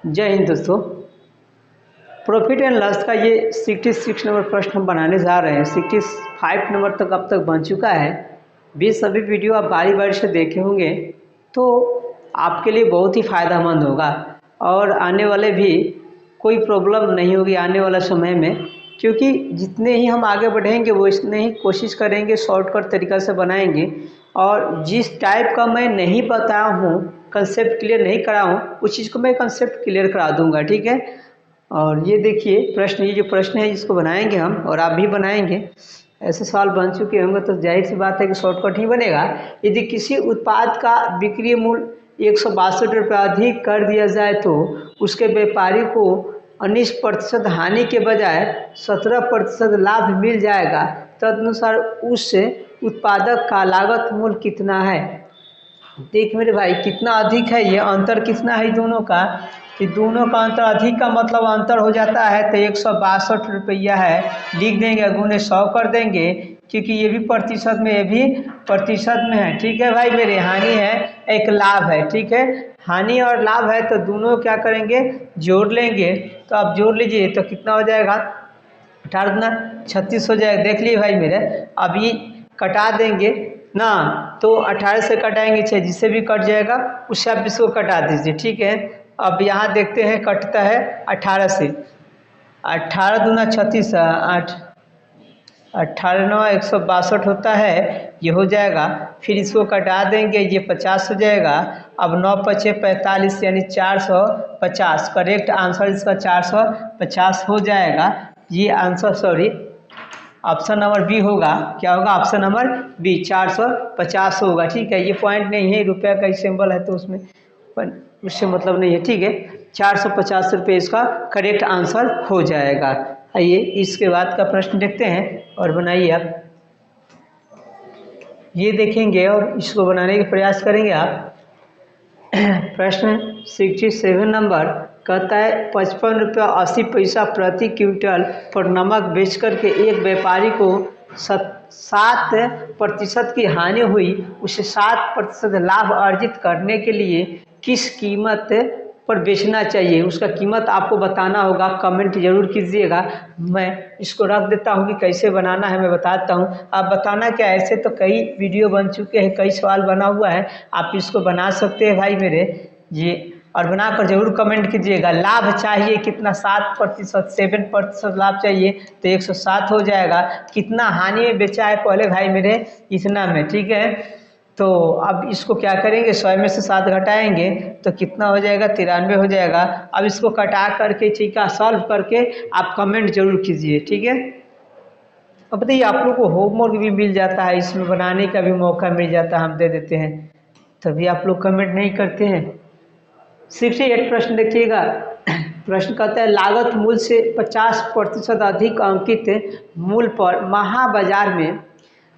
जय हिंद दोस्तों। Profit and loss का ये 66 नंबर प्रश्न हम बनाने जा रहे हैं। 65 नंबर तक अब तक बन चुका है। 20 सभी वीडियो आप बारी बारी से देखे होंगे तो आपके लिए बहुत ही फ़ायदेमंद होगा और आने वाले भी कोई प्रॉब्लम नहीं होगी आने वाला समय में, क्योंकि जितने ही हम आगे बढ़ेंगे वो इतने ही कोशिश करेंगे शॉर्टकट तरीक़ा से बनाएंगे। और जिस टाइप का मैं नहीं बताया हूँ, कंसेप्ट क्लियर नहीं करा हूँ, उस चीज़ को मैं कंसेप्ट क्लियर करा दूंगा, ठीक है। और ये देखिए प्रश्न, ये जो प्रश्न है इसको बनाएंगे हम और आप भी बनाएंगे। ऐसे सवाल बन चुके होंगे तो जाहिर सी बात है कि शॉर्टकट ही बनेगा। यदि किसी उत्पाद का बिक्री मूल्य 162 रुपये अधिक कर दिया जाए तो उसके व्यापारी को 19% हानि के बजाय 17% लाभ मिल जाएगा। तदनुसार उस उत्पादक का लागत मूल्य कितना है। देख मेरे भाई, कितना अधिक है, ये अंतर कितना है दोनों का, कि दोनों का अंतर, अधिक का मतलब अंतर हो जाता है तो 162 रुपया है, लिख देंगे, गुने 100 कर देंगे, क्योंकि ये भी प्रतिशत में, ये भी प्रतिशत में है, ठीक है भाई मेरे। हानि है, एक लाभ है, ठीक है। हानि और लाभ है तो दोनों क्या करेंगे, जोड़ लेंगे। तो आप जोड़ लीजिए तो कितना हो जाएगा, 18 दूना 36 हो जाएगा। देख लिए भाई मेरे, अभी कटा देंगे ना, तो 18 से कटाएंगे 6, जिससे भी कट जाएगा उससे आप इसको कटा दीजिए, ठीक है। अब यहाँ देखते हैं कटता है 18 से, 18 दूना 36, 18 9 162 होता है, ये हो जाएगा। फिर इसको कटा देंगे, ये 50 हो जाएगा। अब 9 पचे 45 यानी 450, करेक्ट आंसर इसका 450 हो जाएगा। ये answer, sorry, option number B होगा। क्या होगा, ऑप्शन नंबर बी 450 होगा, ठीक है। ये पॉइंट नहीं है, रुपया का सिंबल है तो उसमें उससे मतलब नहीं है, ठीक है। 450 रुपये इसका करेक्ट आंसर हो जाएगा। आइए इसके बाद का प्रश्न देखते हैं और बनाइए आप। ये देखेंगे और इसको बनाने का प्रयास करेंगे आप। प्रश्न 67 नंबर कहता है 55 रुपया 80 पैसा प्रति क्विंटल पर नमक बेच करके एक व्यापारी को 7% की हानि हुई, उसे 7% लाभ अर्जित करने के लिए किस कीमत पर बेचना चाहिए। उसका कीमत आपको बताना होगा, कमेंट जरूर कीजिएगा। मैं इसको रख देता हूँ कि कैसे बनाना है, मैं बताता हूँ। आप बताना क्या, ऐसे तो कई वीडियो बन चुके हैं, कई सवाल बना हुआ है, आप इसको बना सकते हैं भाई मेरे। ये और बनाकर जरूर कमेंट कीजिएगा। लाभ चाहिए कितना, 7%, 7% लाभ चाहिए तो 107 हो जाएगा। कितना हानि में बेचा है पहले भाई मेरे, इतना में, ठीक है। तो अब इसको क्या करेंगे, 100 में से 7 घटाएंगे तो कितना हो जाएगा, 93 हो जाएगा। अब इसको कटा करके, ठीक है, सॉल्व करके आप कमेंट जरूर कीजिए, ठीक है। अब बताइए, आप लोग को होमवर्क भी मिल जाता है, इसमें बनाने का भी मौका मिल जाता है, हम दे देते हैं, तभी आप लोग कमेंट नहीं करते हैं। 68 प्रश्न देखिएगा। प्रश्न कहता है लागत मूल्य से 50% अधिक अंकित मूल्य पर महाबाजार में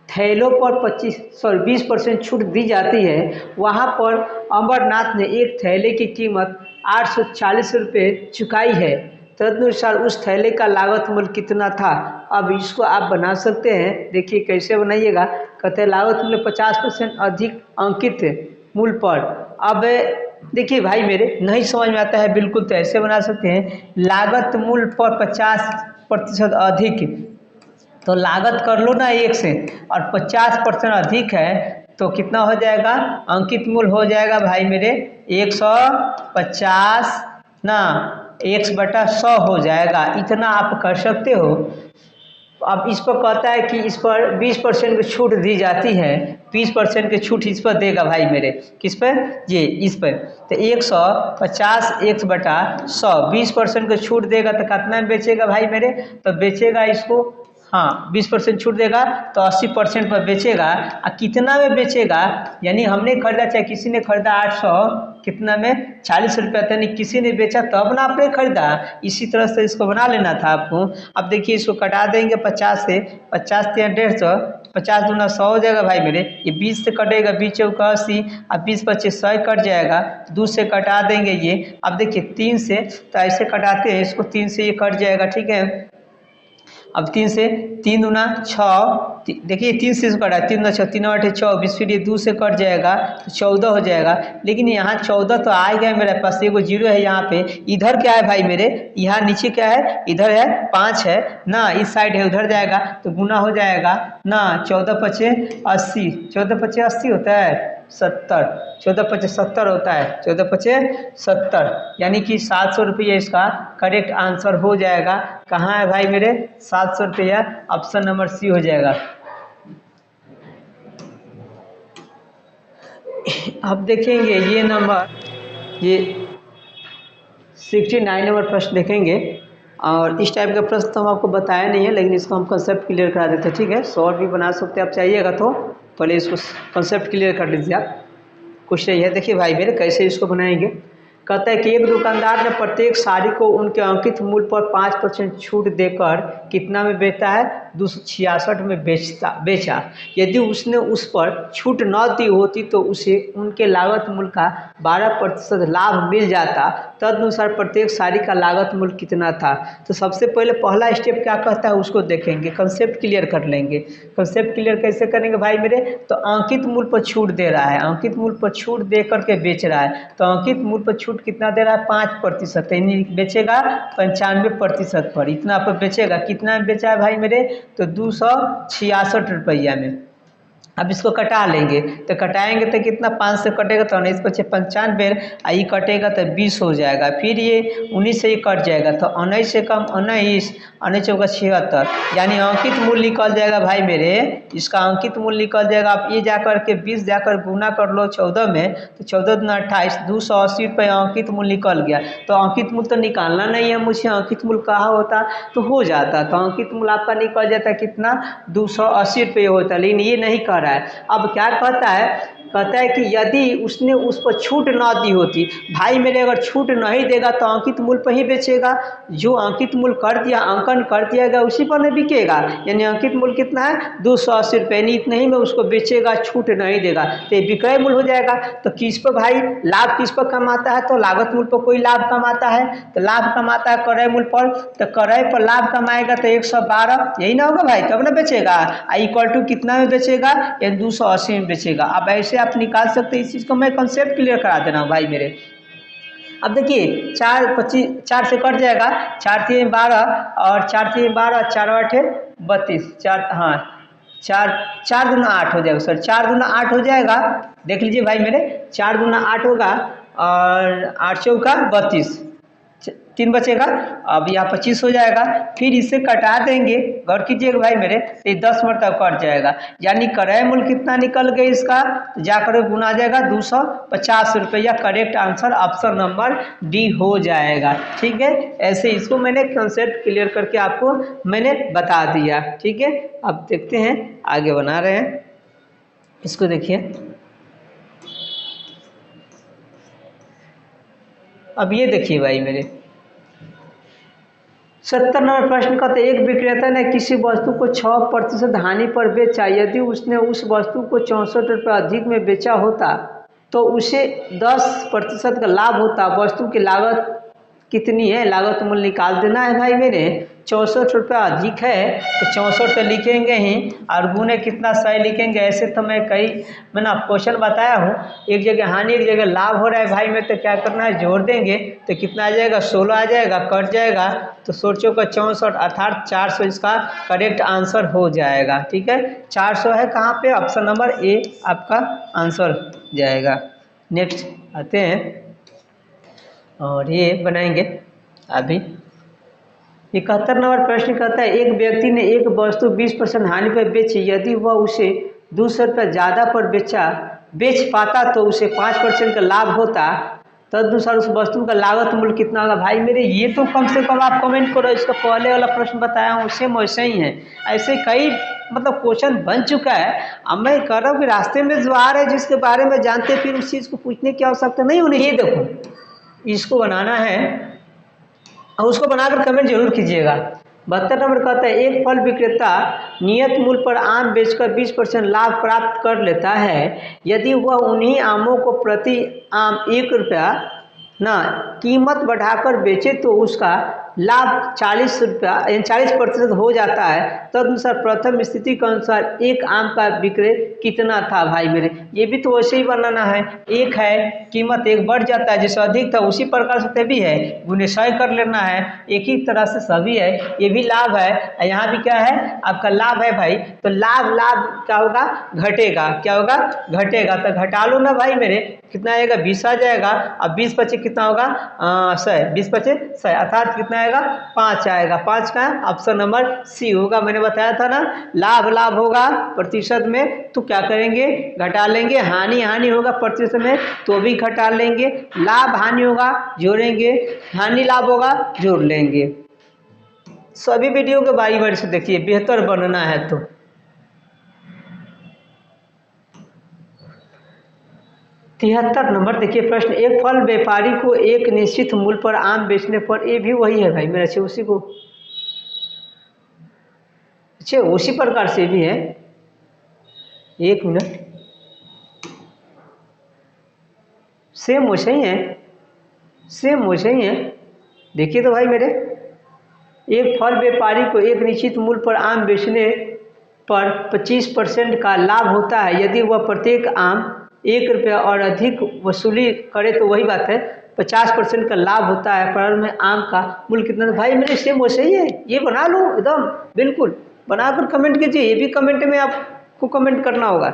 थैलों पर 20% छूट दी जाती है। वहाँ पर अमरनाथ ने एक थैले की कीमत 840 रुपये चुकाई है। तदनुसार उस थैले का लागत मूल्य कितना था। अब इसको आप बना सकते हैं, देखिए कैसे बनाइएगा। कहते हैं लागत मूल्य 50% अधिक अंकित मूल्य पर। अब देखिए भाई मेरे, नहीं समझ में आता है बिल्कुल तो ऐसे बना सकते हैं, लागत मूल्य पर 50% अधिक, तो लागत कर लो ना 1 से, और 50% अधिक है तो कितना हो जाएगा, अंकित मूल्य हो जाएगा भाई मेरे 150 ना, 1/100 हो जाएगा। इतना आप कर सकते हो। अब इस पर कहता है कि इस पर 20% की छूट दी जाती है, 20% की छूट इस पर देगा भाई मेरे, किस पर, ये इस पर। तो 150 1/100, 20% की छूट देगा तो कितना में बेचेगा भाई मेरे, तो बेचेगा इसको, हाँ 20% छूट देगा तो 80% पर बेचेगा। और कितना में बेचेगा, यानी हमने खरीदा, चाहे किसी ने खरीदा 800, कितना में, 40 रुपया, यानी किसी ने बेचा तब ना आपने खरीदा। इसी तरह से इसको बना लेना था आपको। अब देखिए इसको कटा देंगे 50 से, 50 से 150, 50 दूना 100 हो जाएगा भाई मेरे। ये 20 से कटेगा, 20 चौका 80, अब 20 25 100 कट जाएगा, 2 से कटा देंगे ये। अब देखिए 3 से, तो ऐसे कटाते हैं इसको, 3 से ये कट जाएगा, ठीक है। अब 3 से, 3 दूना 6, देखिए 3 से कटा है, 3 9 3 8 24, फिर ये 2 से कट जाएगा तो 14 हो जाएगा। लेकिन यहाँ 14 तो आ गया मेरे पास, एगो जीरो है यहाँ पे। इधर क्या है भाई मेरे, यहाँ नीचे क्या है, इधर है 5 है ना, इस साइड है, उधर जाएगा तो गुना हो जाएगा ना। 14 पचे 80, 14 पचे 80 होता है 70, 14 पचे 70 होता है, 14 पचे 70, यानी कि 700 रुपया इसका करेक्ट आंसर हो जाएगा। कहाँ है भाई मेरे, 700 रुपया, ऑप्शन नंबर सी हो जाएगा। अब देखेंगे ये नंबर, ये 69 नंबर प्रश्न देखेंगे। और इस टाइप का प्रश्न तो हम आपको बताया नहीं है, लेकिन इसको हम कंसेप्ट क्लियर करा देते हैं, ठीक है। शॉर्ट भी बना सकते हैं आप चाहिएगा तो, पहले इसको कंसेप्ट क्लियर कर लीजिए आप। कुछ नहीं है, देखिए भाई मेरे कैसे इसको बनाएंगे। कहता है कि एक दुकानदार ने प्रत्येक साड़ी को उनके अंकित मूल्य पर 5% छूट देकर कितना में बेचता है, 266 में बेचा। यदि उसने उस पर छूट न दी होती तो उसे उनके लागत मूल्य का 12% लाभ मिल जाता। तदनुसार प्रत्येक साड़ी का लागत मूल्य कितना था। तो सबसे पहले पहला स्टेप क्या कहता है उसको देखेंगे, कंसेप्ट क्लियर कर लेंगे। कंसेप्ट क्लियर कैसे करेंगे भाई मेरे, तो अंकित मूल्य पर छूट दे रहा है, अंकित मूल्य पर छूट दे करके बेच रहा है, तो अंकित मूल्य पर छूट कितना दे रहा है, 5%, यानी बेचेगा 95% पर, इतना पर बेचेगा। कितना में बेचा है भाई मेरे, तो 266 रुपया में। अब इसको कटा लेंगे, तो कटाएंगे तो कितना, 5 से कटेगा तो 19 पचे 95, आई कटेगा तो 20 हो जाएगा। फिर ये 19 से ही कट जाएगा तो 19 से कम 19, 19 चौका 76, यानी अंकित मूल्य निकल जाएगा भाई मेरे, इसका अंकित मूल्य निकल जाएगा। आप ये जाकर के 20 जाकर गुना कर लो 14 में, तो 14 दूना 28, 280 रुपये अंकित मूल्य निकल गया। तो अंकित मूल्य तो निकालना नहीं है मुझे, अंकित मूल्य कहाँ होता तो हो जाता, तो अंकित मूल्य आपका निकल जाता कितना, 280 रुपये होता, लेकिन ये नहीं कर रहा है। अब क्या कहता है, कहता है कि यदि उसने उस पर छूट ना दी होती, भाई मेरे अगर छूट नहीं देगा तो अंकित मूल्य पर ही बेचेगा, जो अंकित मूल्य कर दिया, अंकन कर दिया गया उसी पर नहीं बिकेगा। यानी अंकित मूल्य कितना है, 280 रुपये, यानी इतना ही में उसको बेचेगा, छूट नहीं देगा तो विक्रय मूल्य हो जाएगा। तो किस पर भाई लाभ किस पर कमाता है, तो लागत मूल्य पर कोई लाभ कमाता है, तो लाभ कमाता है क्रय मूल्य पर, तो क्रय पर लाभ कमाएगा तो 112, यही ना होगा भाई, तब ना बेचेगा। इक्वल टू कितना में बेचेगा, या 280 में बेचेगा। अब ऐसे आप निकाल सकते हैं, इस चीज़ को मैं कंसेप्ट क्लियर करा दे रहा हूँ भाई मेरे। अब देखिए 4 25, 4 से कट जाएगा, 4 3 12 और 4 3 12, 4 8 32, 4 हाँ 4 दूना 8 हो जाएगा सर, 4 दूना 8 हो जाएगा। देख लीजिए भाई मेरे, 4 दूना 8 होगा और 8 चौका 32, 3 बचेगा। अब यहाँ 25 हो जाएगा, फिर इसे कटा देंगे, गौर कीजिएगा भाई मेरे, तो ये 10 मरतब कट जाएगा, यानी क्रय मूल्य कितना निकल गया इसका, तो जाकर गुना जाएगा 250 रुपया। Correct answer option number D हो जाएगा, ठीक है। ऐसे इसको मैंने कंसेप्ट क्लियर करके आपको मैंने बता दिया, ठीक है। अब देखते हैं आगे बना रहे हैं इसको, देखिए अब ये देखिए भाई मेरे 70 नंबर प्रश्न का, तो एक विक्रेता ने किसी वस्तु को 6% हानि पर बेचा। यदि उसने उस वस्तु को 64 रुपये अधिक में बेचा होता तो उसे 10% का लाभ होता। वस्तु की लागत कितनी है, लागत मूल्य निकाल देना है भाई मेरे। 64 रुपये अधिक है तो 64 तो लिखेंगे ही, और गुने कितना 100 लिखेंगे। ऐसे तो मैंने आप क्वेश्चन बताया हूँ, एक जगह हानि एक जगह लाभ हो रहा है भाई में, तो क्या करना है, जोड़ देंगे तो कितना आ जाएगा, 16 आ जाएगा, कट जाएगा तो 16 का 64 अर्थात 400 इसका करेक्ट आंसर हो जाएगा, ठीक है। 400 है कहाँ पे, ऑप्शन नंबर ए आपका आंसर जाएगा। नेक्स्ट आते हैं और ये बनाएंगे अभी 71 नंबर प्रश्न कहता है, एक व्यक्ति ने एक वस्तु 20% हानि पर बेची। यदि वह उसे 200 रुपये ज़्यादा पर बेच पाता तो उसे 5% का लाभ होता। तदनुसार उस वस्तु का लागत मूल्य कितना होगा। भाई मेरे ये तो कम से कम आप कमेंट करो, इसका पहले वाला प्रश्न बताया हूँ सेम वैसे ही है। ऐसे कई मतलब क्वेश्चन बन चुका है। अब मैं कह रहा हूँ कि रास्ते में जो आ रहे हैं जिसके बारे में जानते फिर उस चीज़ को पूछने की आवश्यकता नहीं होनी। ये देखो इसको बनाना है और उसको बनाकर कमेंट जरूर कीजिएगा। 72 नंबर कहता है, एक फल विक्रेता नियत मूल्य पर आम बेचकर 20% लाभ प्राप्त कर लेता है। यदि वह उन्हीं आमों को प्रति आम 1 रुपया ना कीमत बढ़ाकर बेचे तो उसका लाभ 40% हो जाता है, तदनुसार प्रथम स्थिति के अनुसार एक आम का विक्रय कितना था भाई मेरे। ये भी तो वैसे ही बनाना है, एक है कीमत एक बढ़ जाता है, जैसे अधिक था उसी प्रकार से तभी है गुने 100 कर लेना है, एक ही तरह से सभी है। ये भी लाभ है, यहाँ भी क्या है आपका लाभ है भाई, तो लाभ लाभ क्या होगा घटेगा, क्या होगा घटेगा, तो घटा लो ना भाई मेरे, कितना आएगा 20 आ जाएगा। अब 20 पचे कितना होगा 100, 20 पचे 100 अर्थात कितना आएगा 5 आएगा। 5 का ऑप्शन नंबर सी होगा। मैंने बताया था ना लाभ लाभ होगा प्रतिशत में तो क्या करेंगे घटा लेंगे, हानि हानि होगा प्रतिशत में तो भी घटा लेंगे, लाभ हानि होगा जोड़ेंगे, हानि लाभ होगा जोड़ लेंगे। सभी वीडियो के बारी बारी से देखिए, बेहतर बनना है तो। 73 नंबर देखिए प्रश्न, एक फल व्यापारी को एक निश्चित मूल्य पर आम बेचने पर, ये भी वही है भाई मेरा, अच्छे उसी को, अच्छे उसी प्रकार से भी है। एक मिनट, सेम वैसे ही है, सेम वैसे ही है। देखिए तो भाई मेरे, एक फल व्यापारी को एक निश्चित मूल्य पर आम बेचने पर 25% का लाभ होता है यदि वह प्रत्येक आम 1 रुपया और अधिक वसूली करे, तो वही बात है 50% का लाभ होता है। प्रारंभ में आम का मूल्य कितना था भाई मेरे, सेम वैसे ही है, ये बना लो एकदम बिल्कुल, बनाकर कमेंट कीजिए, ये भी कमेंट में आपको कमेंट करना होगा।